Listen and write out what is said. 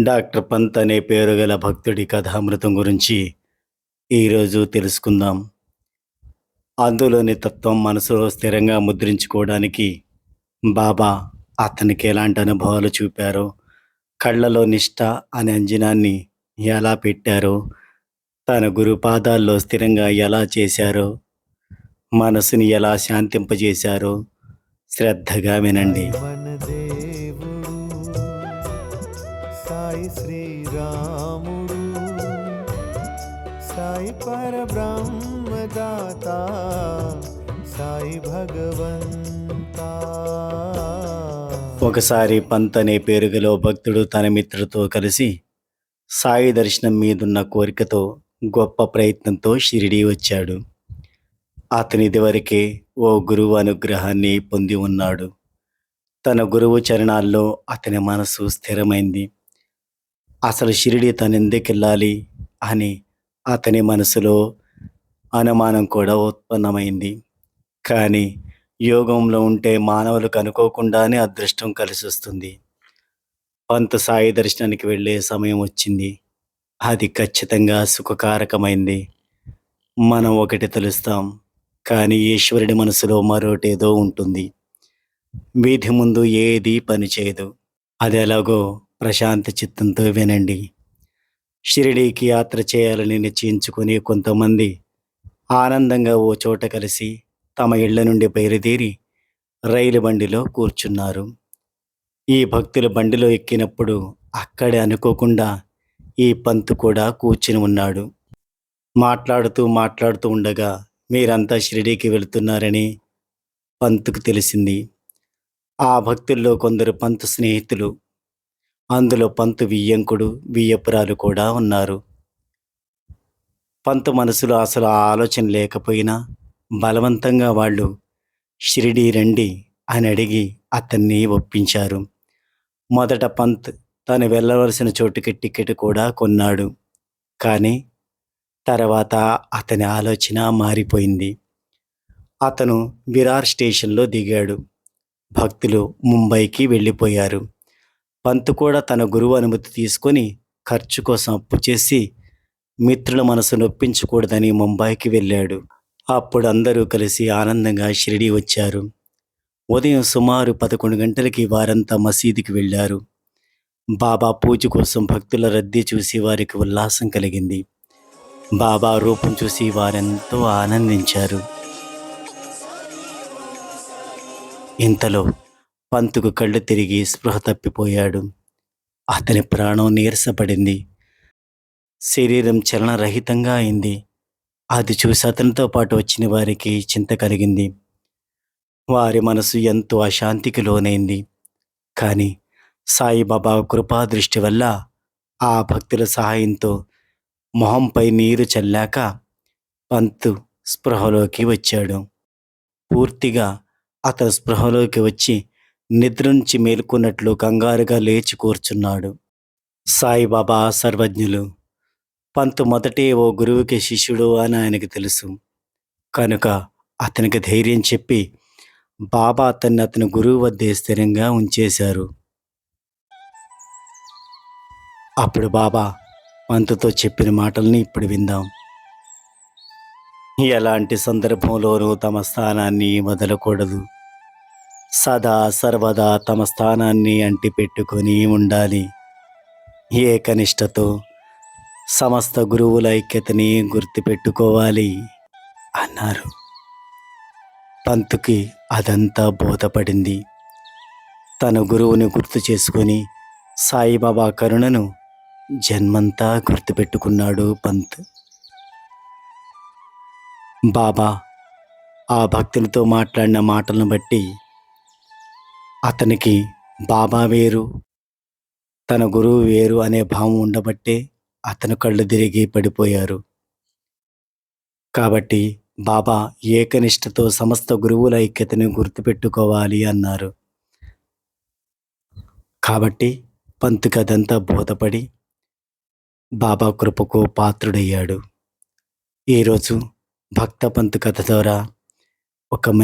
Doctor Pant అనే పేరు గల భక్తుడి కథామృతం గురించి ఈరోజు తెలుసుకుందాం. అందులోని తత్వం మనసులో స్థిరంగా ముద్రించుకోవడానికి బాబా అతనికి ఎలాంటి అనుభవాలు చూపారో, కళ్ళలో నిష్ఠ అనే అంజనాన్ని ఎలా పెట్టారో, తన గురు పాదాల్లో స్థిరంగా ఎలా చేశారో, మనసుని ఎలా శాంతింపజేశారో శ్రద్ధగా వినండి. సాయి మన దేవుడు, సాయి శ్రీరాముడు, సాయి పరబ్రహ్మదాత, సాయి భగవంతా. ఒకసారి పంత్ అనే పేరుగల భక్తుడు తన మిత్రుడితో కలిసి సాయి దర్శనం మీదున్న కోరికతో గొప్ప ప్రయత్నంతో షిరిడీ వచ్చాడు. అతని ఇదివరకే ఓ గురువు అనుగ్రహాన్ని పొంది ఉన్నాడు. తన గురువు చరణాల్లో అతని మనసు స్థిరమైంది. అసలు షిరిడీ తనెందుకెళ్ళాలి అని అతని మనసులో అనుమానం కూడా ఉత్పన్నమైంది. కానీ యోగంలో ఉంటే మానవులకు అనుకోకుండానే అదృష్టం కలిసొస్తుంది. పంత్ సాయి దర్శనానికి వెళ్ళే సమయం వచ్చింది. అది ఖచ్చితంగా సుఖకారకమైంది. మనం ఒకటి తెలుస్తాం, కానీ ఈశ్వరుడి మనసులో మరోటేదో ఉంటుంది. వీధి ముందు ఏదీ పనిచేయదు. అది ఎలాగో ప్రశాంత చిత్తంతో వినండి. షిరిడీకి యాత్ర చేయాలని నిశ్చయించుకుని కొంతమంది ఆనందంగా ఓ చోట కలిసి తమ ఇళ్ల నుండి బయలుదేరి రైలు బండిలో కూర్చున్నారు. ఈ భక్తులు బండిలో ఎక్కినప్పుడు అక్కడే అనుకోకుండా ఈ పంతు కూడా కూర్చుని ఉన్నాడు. మాట్లాడుతూ ఉండగా మీరంతా షిరిడీకి వెళుతున్నారని పంతుకు తెలిసింది. ఆ భక్తుల్లో కొందరు పంతు స్నేహితులు, అందులో పంతు వియ్యంకుడు, వియ్యపురాలు కూడా ఉన్నారు. పంతు మనసులో అసలు ఆ ఆలోచన లేకపోయినా బలవంతంగా వాళ్ళు షిరిడీ రండి అని అడిగి అతన్ని ఒప్పించారు. మొదట పంత్ తను వెళ్ళవలసిన చోటుకి టికెట్ కూడా కొన్నాడు. కానీ తర్వాత అతని ఆలోచన మారిపోయింది. అతను విరార్ స్టేషన్లో దిగాడు. భక్తులు ముంబైకి వెళ్ళిపోయారు. పంత్ కూడా తన గురువు అనుమతి తీసుకొని ఖర్చు కోసం అప్పు చేసి మిత్రుల మనసు నొప్పించకూడదని ముంబైకి వెళ్ళాడు. అప్పుడు అందరూ కలిసి ఆనందంగా షిరిడీ వచ్చారు. ఉదయం సుమారు 11 గంటలకి వారంతా మసీదుకి వెళ్ళారు. బాబా పూజ కోసం భక్తుల రద్దీ చూసి వారికి ఉల్లాసం కలిగింది. బాబా రూపం చూసి వారెంతో ఆనందించారు. ఇంతలో పంతుకు కళ్ళు తిరిగి స్పృహ తప్పిపోయాడు. అతని ప్రాణం నీరసపడింది. శరీరం చలనరహితంగా అయింది. అది చూసి అతనితో పాటు వచ్చిన వారికి చింత కలిగింది. వారి మనసు ఎంతో అశాంతికి లోనైంది. కానీ సాయిబాబా కృపా దృష్టి వల్ల ఆ భక్తుల సహాయంతో మొహంపై నీరు చల్లాక పంతు స్పృహలోకి వచ్చాడు. పూర్తిగా అతను స్పృహలోకి వచ్చి నిద్ర నుంచి మేలుకున్నట్లు కంగారుగా లేచి కూర్చున్నాడు. సాయిబాబా సర్వజ్ఞులు. పంతు మొదటే ఓ గురువుకి శిష్యుడు అని ఆయనకు తెలుసు. కనుక అతనికి ధైర్యం చెప్పి బాబా అతని గురువు వద్దే స్థిరంగా ఉంచేశారు. అప్పుడు బాబా పంతుతో చెప్పిన మాటల్ని ఇప్పుడు విందాం. ఎలాంటి సందర్భంలోనూ తమ స్థానాన్ని వదలకూడదు. సదా సర్వదా తమ స్థానాన్ని అంటిపెట్టుకొని ఉండాలి. ఏకనిష్టతో సమస్త గురువుల ఐక్యతని గుర్తుపెట్టుకోవాలి అన్నారు. పంతుకి అదంతా బోధపడింది. తన గురువుని గుర్తు చేసుకొని సాయిబాబా కరుణను జన్మంతా గుర్తుపెట్టుకున్నాడు పంత్. బాబా ఆ భక్తులతో మాట్లాడిన మాటలను బట్టి అతనికి బాబా వేరు, తన గురువు వేరు అనే భావం ఉండబట్టే అతను కళ్ళు తిరిగి పడిపోయారు. కాబట్టి బాబా ఏకనిష్టతో సమస్త గురువుల ఐక్యతను గుర్తుపెట్టుకోవాలి అన్నారు. కాబట్టి పంతుకి అదంతా బోధపడి బాబా కృపకు పాత్రుడయ్యాడు. ఈరోజు భక్త పంతు కథ ద్వారా ఒక